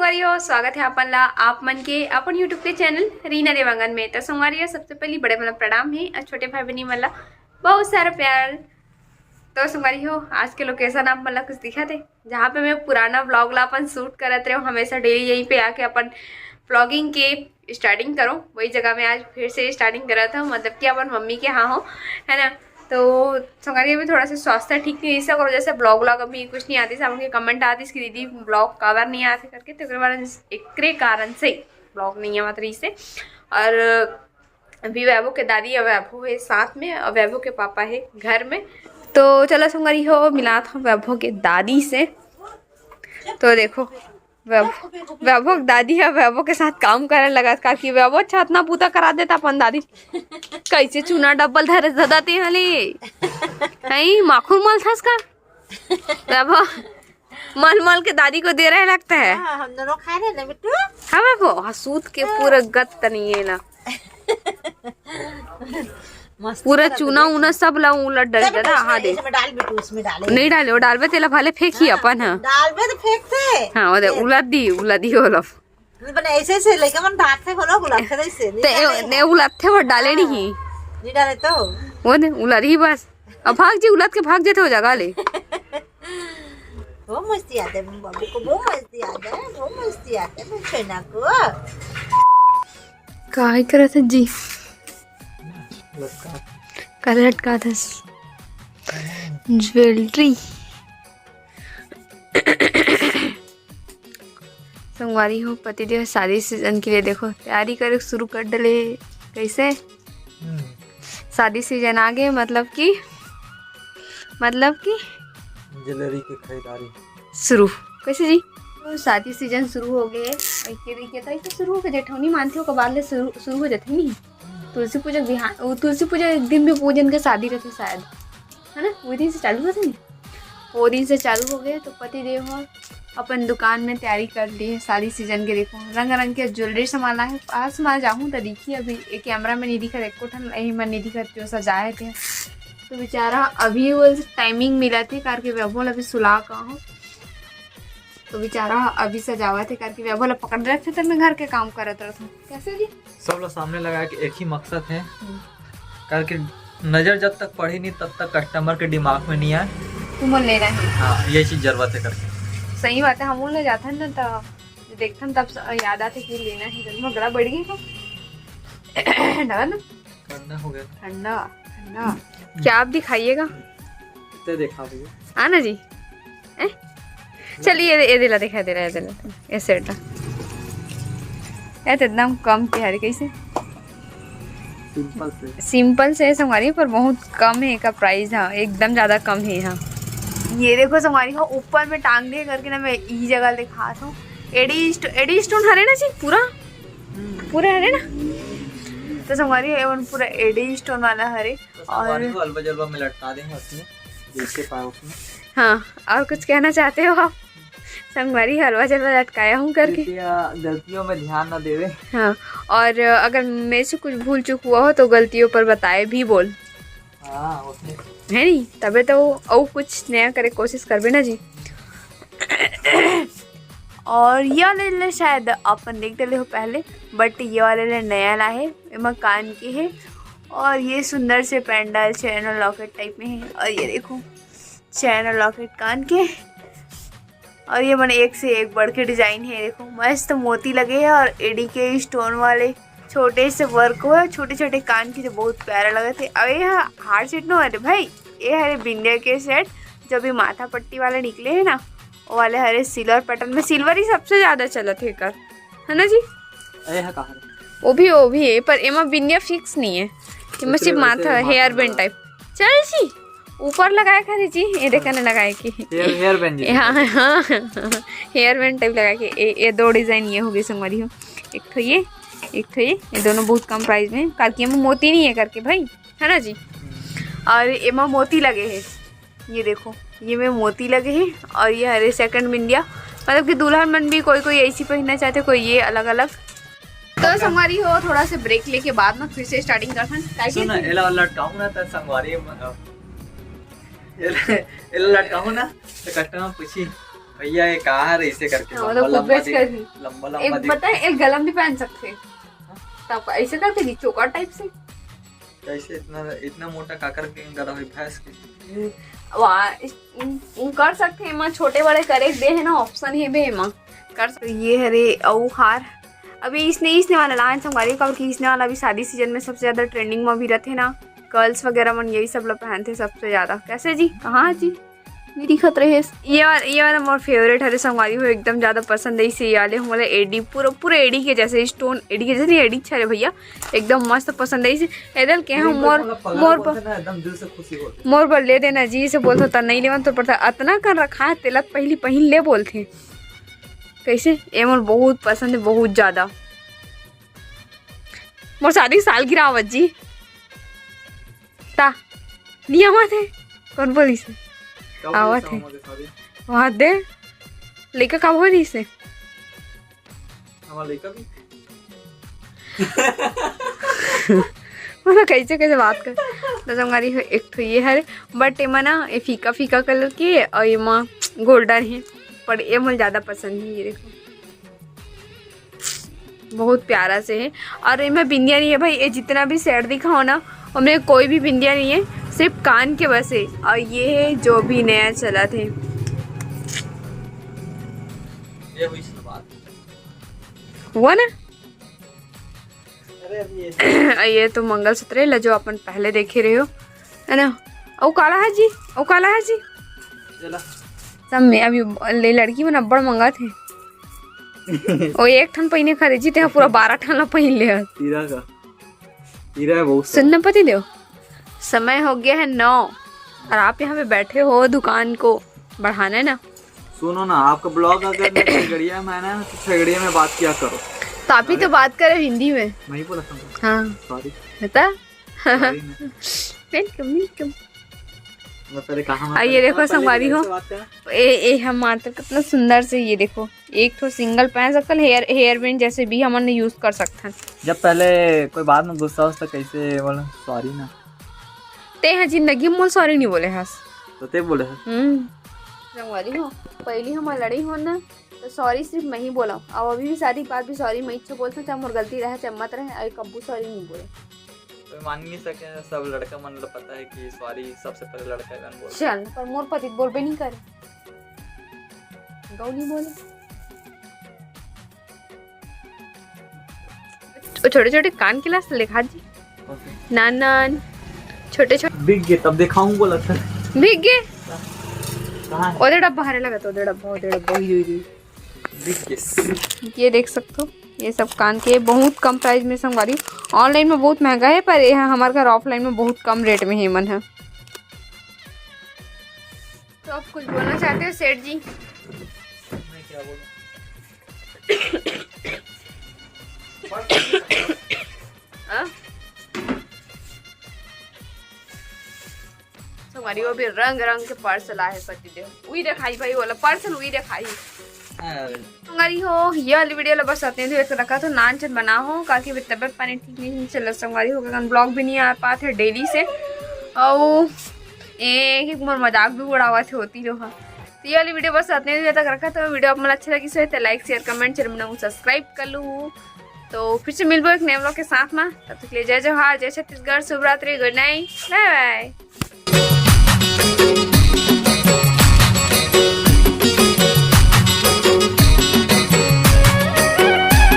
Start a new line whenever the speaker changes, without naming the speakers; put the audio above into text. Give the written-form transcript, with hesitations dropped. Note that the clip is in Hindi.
संगवारियों स्वागत है अपन ला आप मन के अपन यूट्यूब के चैनल रीना देवांगन में। तो संगवारियों सबसे पहले बड़े मन प्रणाम है और छोटे भाई बहनी मन ला बहुत सारा प्यार। तो संगवारियों आज के लोकेशन आप मन ला कुछ दिखा थे जहाँ पे मैं पुराना व्लॉग ला अपन शूट करत रहे हमेशा डेली यहीं पे आके अपन व्लॉगिंग के स्टार्टिंग करो। वही जगह में आज फिर से स्टार्टिंग करा था, मतलब कि अपन मम्मी के यहाँ हो है ना। तो संगवारी में थोड़ा सा स्वास्थ्य ठीक नहीं ऐसा करो, जैसे ब्लॉग व्लॉग अभी कुछ नहीं आती, सब उनके कमेंट आती कि दीदी ब्लॉग कवर नहीं आते करके। तो एक कारण से ब्लॉग नहीं है मतलब इससे। और अभी वैभव के दादी और वैभव है साथ में और वैभव के पापा है घर में। तो चलो संगवारी हो मिला था वैभव के दादी से। तो देखो वैभव दादी है वैभव के साथ काम करने लगा था कि वैभव छत ना पूता करा देता अपन दादी कैसे चूना डब्बल धरे जदाते हले नहीं माखून मल था इसका वैभव मल मल के दादी को दे रहा है लगता है।
हम दोनों खा रहे ना बिट्टू।
हाँ वैभव हसूत के पूरा गत नहीं है ना पूरा चूना उना सब ला उलट डल डरा। हाँ दे
इसमें डाल बिट्टू, इसमें डाले
नहीं डाले वो डालबे तेला भले फेंकी अपन। हाँ
डाल बे तो फेंकते।
हाँ वो दे उलट दी ओलफ
बने ऐसे ऐसे लेके मन भात से खोलो गुलाब से ऐसे
ते उलट थे वो डाले नहीं
डाले तो
वो ने उलट ही बस। अब भाग जी उलट के भाग जाते हो जगह ले।
वो मस्ती आते है बाबू को, वो मस्ती आता है, वो मस्ती आता है मेरे सोना को।
काय करत है जी का लटका था ज्वेलरी। संगवारी हो पतिदेव शादी सीजन के लिए देखो तैयारी करे शुरू कर डले कैसे। शादी सीजन आ गए मतलब कि
ज्वेलरी की खरीदारी
शुरू कैसे जी। तो शादी सीजन शुरू हो गए तो शुरू हो गए जेठौनी मानते हो कबाल ले शुरू हो जाते नहीं। तुलसी पूजा बिहान तुलसी पूजा एक दिन भी पूजन के शादी रहते शायद है ना, वो दिन से चालू होते नहीं वो दिन से चालू हो गए। तो पति देव हो अपन दुकान में तैयारी कर ली है शादी सीजन के। देखो रंग रंग के ज्वेलरी संभाला है। पास में जाऊँ तो दिखी अभी एक कैमरा में नहीं दिखा एक ठन यही मन नहीं दिखा जो सजाए थे। तो बेचारा अभी वो टाइमिंग मिला थी करके वैभव अभी सुला कहाँ तो बेचारा अभी सजावा थे करके वैभव पकड़ रहे थे। तो मैं घर के काम करत रहा था कैसे जी
सब लोग सामने लगा के एक ही मकसद है करके नजर जब तक पड़ी नहीं तब तक कस्टमर के दिमाग में नहीं आए
तुम लेना है।
हाँ ये चीज जरूरत है करके।
सही बात है हम ले जाते हैं ना तो देखते हैं तब याद आते कि लेना है। जब गला बढ़ गई ठंडा ना
ठंडा हो गया
ठंडा ठंडा क्या आप दिखाइएगा
तो देखा भैया
आना जी चलिए ये दिला दिखा दे रहा है ये सेट है तो एकदम कम के हर कैसे सिंपल से संगवारी पर बहुत कम है का प्राइस। हाँ एकदम ज़्यादा कम है। हाँ ये देखो संगवारी हो ऊपर में टांग दे करके ना मैं ई जगह दिखा था एडी स्टोन हरे ना जी पूरा हरे ना। तो संगवारी एवं पूरा एडी स्टोन वाला हरे और
हलवा जलवा में लटका देंगे उसमें जैसे पाए उसमें।
हाँ और कुछ कहना चाहते हो आप संगवारी हलवा जलवा लटकाया हूँ करके
गलतियों में ध्यान ना देवे।
हाँ और अगर मेरे से कुछ भूल चूक हुआ हो तो गलतियों पर बताए भी बोल है नहीं तबे तो और कुछ नया करे कोशिश करबे ना जी। और ये वाले शायद अपन देख ले हो पहले बट ये वाले नया ला है एमा कान के है और ये सुंदर से पेंडल चैन और लॉकेट टाइप में है। और ये देखो चैन और लॉकेट कान के और ये मैंने एक से एक बढ़ के डिजाइन है। देखो मस्त मोती लगे हैं और एडी के स्टोन वाले छोटे से वर्क हुआ छोटे छोटे कान की जो बहुत प्यारा लगे थे। अब ये हार सेट नो अरे भाई ये हरे बिंदिया के सेट जो भी माथा पट्टी वाले निकले हैं ना वो वाले हरे सिल्वर पैटर्न में सिल्वर ही सबसे ज़्यादा चला थे कर है ना जी। वो भी है पर एमा बिंदिया फिक्स नहीं है एमा सिर्फ माथा हेयर बैंड टाइप चल जी ऊपर लगाया खरी जी ये देखा ना लगाए कि
हेयर बैंड
हाँ हेयर बैंड टाइप लगा के ये दो डिज़ाइन ये हो गई संगवारी हो एक तो ये दोनों बहुत कम प्राइस में करके एमा मोती नहीं है करके भाई है ना जी। और एमा मोती लगे हैं ये देखो ये में मोती लगे हैं और ये हरे सेकंड बिंदिया मतलब कि दुल्हन मन भी कोई ऐसी पहनना चाहते कोई ये अलग अलग। तो संगवारी हो थोड़ा सा ब्रेक लेके बाद में फिर से स्टार्टिंग करते हैं।
एला लटकाऊं ना तो संगवारी एला लटकाऊं ना तो कस्टमर पूछी भैया ये कहाँ है ऐसे करके
हाँ,
लंबा
तो
लंबा
बेच कर दी।
लंबा
एक
लंबा दिख-
पता है एक गलम भी पहन सकते हैं तब ऐसे करके दी चोकर टाइप से
कैसे इतना मोटा काकर के गला हुई भैंस की
कर सकते हैं माँ छोटे बड़े करे दे है ना ऑप्शन है बे माँ कर सकते ये है रे औ हार अभी इसने वाला लाइन संगवारी का कि इसने वाला अभी शादी सीजन में सबसे ज्यादा ट्रेंडिंग में भी रहते ना गर्ल्स वगैरह मन यही सब लोग पहनते सबसे ज्यादा। कैसे जी कहाँ जी मेरी खतरे है ये वाला मोर फेवरेट है संगवारी हो एकदम ज्यादा पसंद है इसे वाले हमारे एडी पूरे एडी के जैसे स्टोन एडी के जैसे नहीं एडी छे भैया एकदम मस्त पसंद है इसे एदल के हम मोर
एकदम दिल से खुशी होती
मोर पर ले देना जी से बोलते होता नहीं लेवन तो पड़ता अतना कर रखा है तिलक पहली ले बोलते कैसे ये मोर बहुत पसंद है बहुत ज्यादा मोर शादी साल गिरावत जी ता लिया मत है कौन बोली से आवत है वहाँ दे लेकर कब हो रही से
हमारा लड़का भी
मतलब कैसे बात कर तो संगारी एक तो ये है बट एमा ना ये फीका फीका कलर की है और एमा गोल्डन है पर ये मुझे ज़्यादा पसंद है। ये देखो बहुत प्यारा से है और इनमें बिंदिया नहीं है भाई ये जितना भी सेट दिखाओ ना उनमें कोई भी बिंदिया नहीं है सिर्फ कान के बस है और ये है जो भी नया चला थे
ये हुई सी बात
हुआ ना।
अरे अभी
ये तो मंगलसूत्र है जो अपन पहले देखे रहे हो है ना ओ काला है जी ओ काला है जी
चला
सब में अभी ले लड़की में नब्बड़ मंगा थे ओ एक ठन पहिने खरीद जी ते पूरा 12 ठन ला पहिन ले
हीरा है बहुत
सुनना पति दो समय हो गया है 9 और आप यहाँ पे बैठे हो दुकान को बढ़ाना है ना।
सुनो ना आपका ब्लॉग अगर छगड़िया में आना है तो छगड़िया में बात किया करो
तो आप ही तो बात करे हिंदी में
मैं ही बोला था
हाँ
सॉरी
बता
सॉरी
वेलकम वेलकम
मैं पहले कहाँ
ये देखो संगवारी हो ए हमारे तो कितना सुंदर से ये देखो एक तो सिंगल पहन सकते हेयर बैंड जैसे भी हम यूज कर सकते हैं।
जब पहले कोई बात में गुस्सा हो तो कैसे बोला सॉरी ना
ते हैं जिंदगी में सॉरी नहीं बोले हंस
तो ते बोले
संगवारी हो पहली हम लड़ी हो ना तो सॉरी सिर्फ मैं ही बोला और अभी भी सारी बात भी सॉरी मैं इच्छा बोलता चाहे मोर गलती रहे चाहे मत रहे कब्बू सॉरी नहीं बोले
कोई मान नहीं सके सब लड़का मन लो पता है कि सॉरी सबसे पहले लड़का गन बोल
चल पर मोर पति बोल भी नहीं करे गौ नहीं बोले छोटे छोटे कान के लास लिखा जी नान नान छोटे छोटे
बिग गे तब दिखाऊं बोला था
भीग गए
कहां
ओदे डब्बा हरे लगा तो ओदे डब्बा ही
बिग गे
ये देख सकते हो ये सब कान के बहुत कम प्राइस में संगवारी ऑनलाइन में बहुत महंगा है पर ये हमारे घर ऑफलाइन में बहुत कम रेट में ही मन है। तो आप कुछ बोलना चाहते हो सेठ जी?
मैं क्या बोलूं
संगवारी वो भी रंग रंग के पार्सल आए पति दे वही दिखाई भाई वाला पार्सल वही दिखाई संगवारी हो ये वाली वीडियो ला बस आते हैं तो रखा तो नान चट बना हो काकि तबियत पानी ठीक नहीं चल रहा संगवारी हो गया ब्लॉग भी नहीं आ पाते डेली से और एक मजाक भी उड़ावा से होती रहा तो ये वाली वीडियो बस आते हैं तक रखा तो वीडियो आपको अच्छा लगी so like share comment channel बनाऊँ सब्सक्राइब कर लूँ तो फिर से मिलबो एक नए ब्लॉग के साथ में तब तक ले जय जोहार जय छत्तीसगढ़ शुभ रात्रि गुड नाइट बाय बाय।